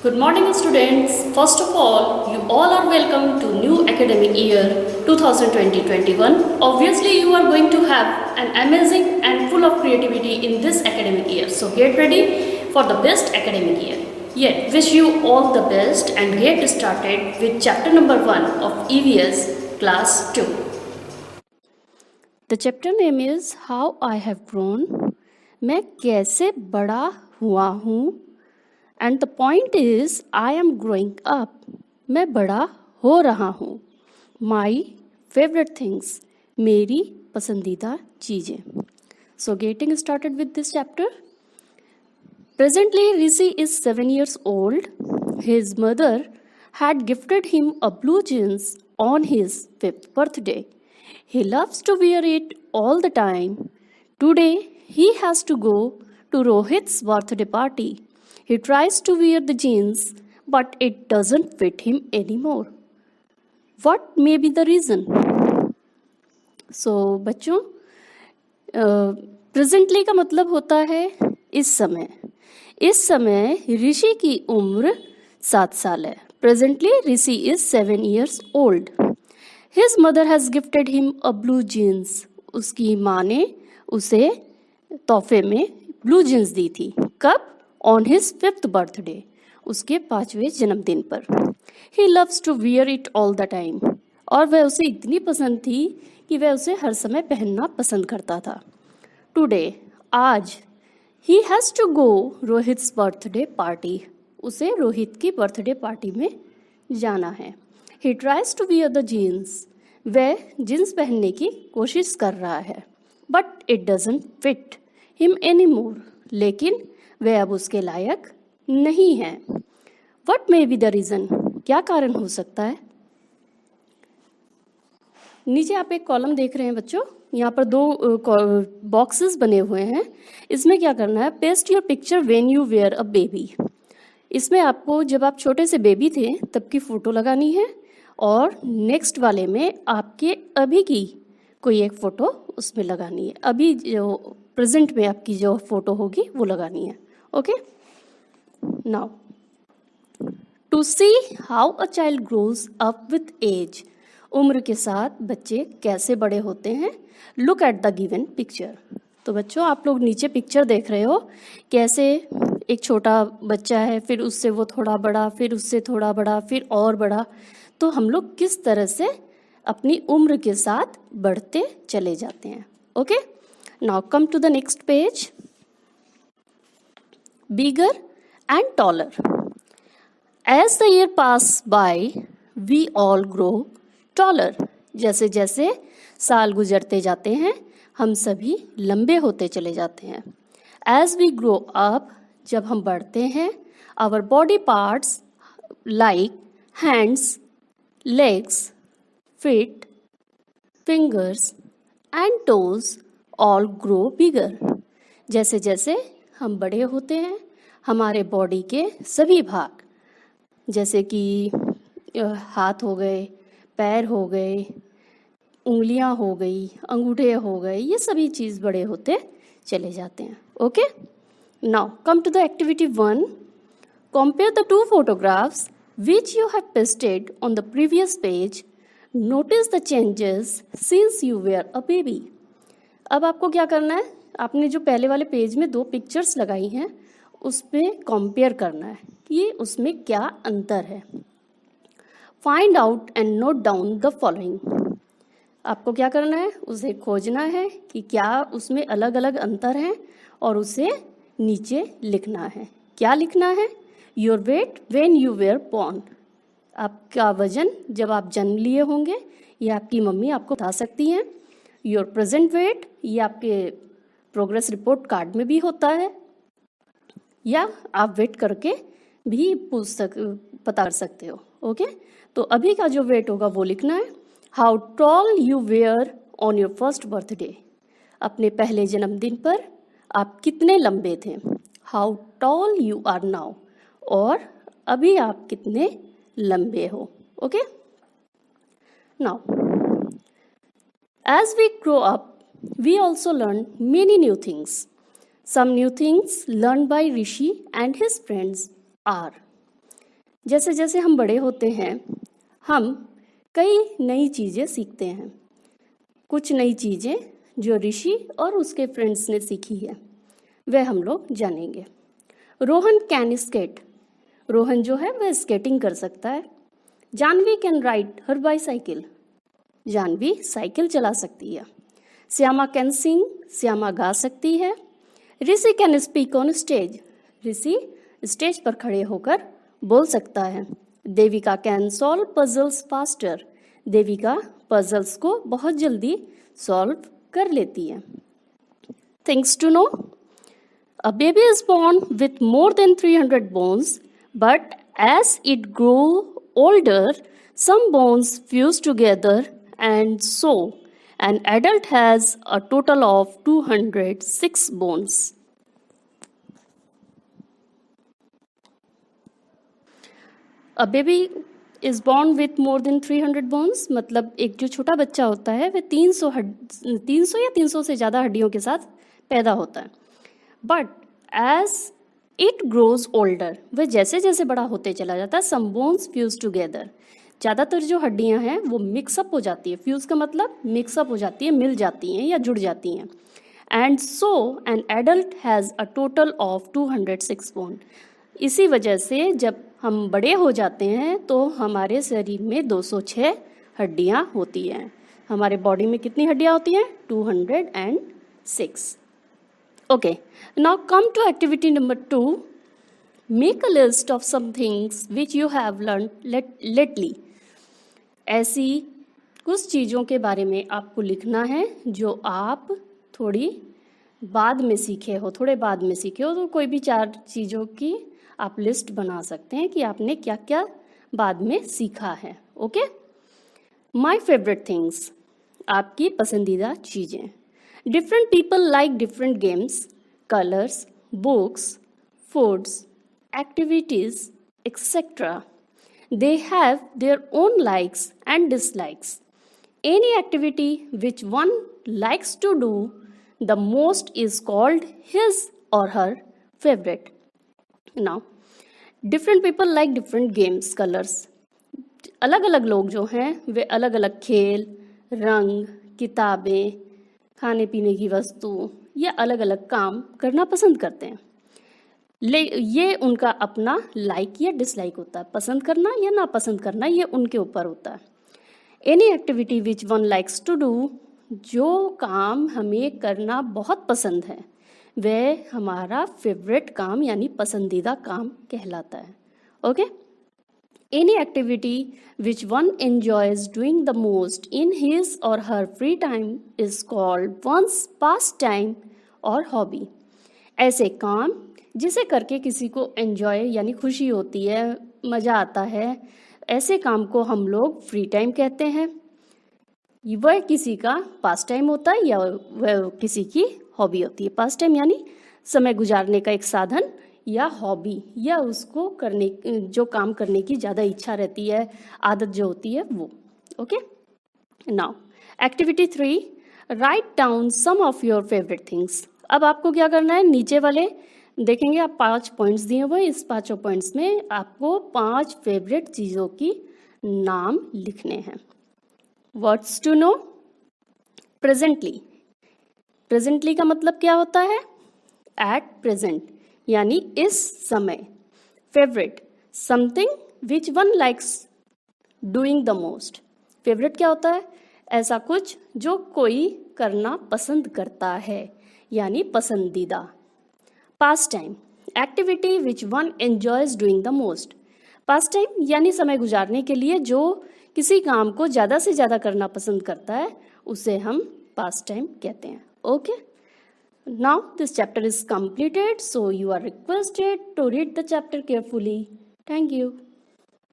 Good morning students. First of all, you all are welcome to new academic year 2020-21. Obviously, you are going to have an amazing and full of creativity in this academic year. So get ready for the best academic year. Yet, wish you all the best and get started with chapter number 1 of EVS class 2. The chapter name is How I have grown. मैं कैसे बड़ा हुआ हूँ. And the point is, I am growing up. मैं बड़ा हो रहा हूँ. My favorite things. मेरी पसंदीदा चीज़ें. So getting started with this chapter. Presently, Rishi is 7 years old. His mother had gifted him a blue jeans on his 5th birthday. He loves to wear it all the time. Today, he has to go to Rohit's birthday party. He tries to wear the jeans, but it doesn't fit him anymore. What may be the reason? So, बच्चों, presently का मतलब होता है इस समय. इस समय ऋषि की उम्र 7 साल है. Presently Rishi is 7 years old. His mother has gifted him a blue jeans. उसकी माँ ने उसे तोहफे में ब्लू जीन्स दी थी. कब? On his 5th birthday. उसके 5वें जन्मदिन पर. He loves to wear it all the time. और वह उसे इतनी पसंद थी कि वह उसे हर समय पहनना पसंद करता था. Today, आज he has to go Rohit's birthday party. उसे रोहित की बर्थडे पार्टी में जाना है. He tries to wear the jeans. वह जीन्स पहनने की कोशिश कर रहा है. But it doesn't fit him anymore. लेकिन वह अब उसके लायक नहीं है. What may be the reason? क्या कारण हो सकता है? नीचे आप एक कॉलम देख रहे हैं बच्चों. यहाँ पर 2 बॉक्सेस बने हुए हैं. इसमें क्या करना है? Paste your picture when you were a baby. इसमें आपको जब आप छोटे से बेबी थे तब की फ़ोटो लगानी है और नेक्स्ट वाले में आपके अभी की कोई एक फ़ोटो उसमें लगानी है. अभी जो प्रेजेंट में आपकी जो फ़ोटो होगी वो लगानी है. Okay. Now to see how a child grows up with age. उम्र के साथ बच्चे कैसे बड़े होते हैं. Look at the given picture. तो बच्चों आप लोग नीचे पिक्चर देख रहे हो कैसे एक छोटा बच्चा है, फिर उससे वो थोड़ा बड़ा, फिर उससे थोड़ा बड़ा, फिर और बड़ा. तो हम लोग किस तरह से अपनी उम्र के साथ बढ़ते चले जाते हैं. Okay. Now come to the next page. Bigger and taller. As the year pass by, we all grow taller. जैसे जैसे साल गुजरते जाते हैं हम सभी लंबे होते चले जाते हैं. As we grow up, जब हम बढ़ते हैं, our body parts like hands, legs, feet, fingers and toes all grow bigger. जैसे जैसे हम बड़े होते हैं हमारे बॉडी के सभी भाग जैसे कि हाथ हो गए, पैर हो गए, उंगलियां हो गई, अंगूठे हो गए, ये सभी चीज़ बड़े होते चले जाते हैं. Okay. Now come to the activity 1. Compare the 2 photographs which you have pasted on the previous page. Notice the changes since you were a baby. अब आपको क्या करना है? आपने जो पहले वाले पेज में 2 पिक्चर्स लगाई हैं उस पर कंपेयर करना है कि उसमें क्या अंतर है. Find out and note down the following. आपको क्या करना है? उसे खोजना है कि क्या उसमें अलग अलग अंतर हैं और उसे नीचे लिखना है. क्या लिखना है? Your weight when you were born. आपका वजन जब आप जन्म लिए होंगे ये आपकी मम्मी आपको बता सकती हैं. योर प्रेजेंट वेट ये आपके प्रोग्रेस रिपोर्ट कार्ड में भी होता है या आप वेट करके भी पता कर सकते हो. ओके. तो अभी का जो वेट होगा वो लिखना है. How tall you were on your first birthday. अपने पहले जन्मदिन पर आप कितने लंबे थे. How tall you are now. और अभी आप कितने लंबे हो. Okay. Now as we grow up we also learn many new things. Some new things learned by Rishi and his friends are जैसे जैसे हम बड़े होते हैं हम कई नई चीज़ें सीखते हैं। कुछ नई चीज़ें जो ऋषि और उसके फ्रेंड्स ने सीखी है वह हम लोग जानेंगे। रोहन कैन स्केट, रोहन जो है वह स्केटिंग कर सकता है। Janvi can ride her bicycle, Janvi cycle चला सकती है। श्यामा कैन सिंग, श्यामा गा सकती है। Rishi can speak on stage, Rishi stage पर खड़े होकर बोल सकता है। Devika can solve puzzles faster, Devika puzzles को बहुत जल्दी सॉल्व कर लेती है। Things to know, a baby is born with more than 300 bones, but as it grows older, some bones fuse together, and so an adult has a total of 206 bones. A baby is born with more than 300 bones, मतलब एक जो छोटा बच्चा होता है वह 300 या 300 से ज़्यादा हड्डियों के साथ पैदा होता है। But as it grows older, वह जैसे जैसे बड़ा होते चला जाता है, सम बोन्स फ्यूज टुगेदर, ज़्यादातर जो हड्डियां हैं वो मिक्सअप हो जाती है। फ्यूज का मतलब मिक्सअप हो जाती है, मिल जाती हैं या जुड़ जाती हैं। And so an adult has a total of 206 bone. इसी वजह से जब हम बड़े हो जाते हैं तो हमारे शरीर में 206 हड्डियां होती हैं। हमारे बॉडी में कितनी हड्डियां होती हैं? 206। Okay, now come to activity number 2. Make a list of some things which you have learned lately. ऐसी कुछ चीज़ों के बारे में आपको लिखना है जो आप थोड़ी बाद में सीखे हो, थोड़े बाद में सीखे हो। तो कोई भी 4 चीज़ों की आप लिस्ट बना सकते हैं कि आपने क्या क्या बाद में सीखा है। ओके, माई फेवरेट थिंग्स, आपकी पसंदीदा चीज़ें। Different people like different games, colors, books, foods, activities, etc. They have their own likes and dislikes. Any activity which one likes to do the most is called his or her favorite. Now, different people like different games, colors. अलग अलग लोग जो हैं वे अलग अलग खेल, रंग, किताबें, खाने पीने की वस्तु या अलग अलग काम करना पसंद करते हैं। ये उनका अपना लाइक या डिसलाइक होता है। पसंद करना या ना पसंद करना ये उनके ऊपर होता है। Any activity which one likes to do, जो काम हमें करना बहुत पसंद है वह हमारा फेवरेट काम यानी पसंदीदा काम कहलाता है। Okay, Any activity which one enjoys doing the most in his or her free time is called one's pastime or hobby. ऐसे काम जिसे करके किसी को enjoy यानी खुशी होती है, मज़ा आता है, ऐसे काम को हम लोग फ्री टाइम कहते हैं। वह किसी का पास टाइम होता है या वह किसी की हॉबी होती है। पास टाइम यानी समय गुजारने का एक साधन या हॉबी, या उसको करने जो काम करने की ज़्यादा इच्छा रहती है, आदत जो होती है वो। Okay, now activity 3, write down some of your favourite things. अब आपको क्या करना है, नीचे वाले देखेंगे आप 5 पॉइंट्स दिए हुए, इस 5 पॉइंट्स में आपको 5 फेवरेट चीज़ों की नाम लिखने हैं। Words to know, presently. Presently का मतलब क्या होता है? एट प्रेजेंट यानी इस समय। Favourite, something which one likes doing the most. Favourite क्या होता है? ऐसा कुछ जो कोई करना पसंद करता है यानी पसंदीदा। Pastime, activity which one enjoys doing the most. Pastime यानी समय गुजारने के लिए जो किसी काम को ज़्यादा से ज़्यादा करना पसंद करता है उसे हम पास टाइम कहते हैं। Okay, now this chapter is completed, so you are requested to read the chapter carefully. Thank you.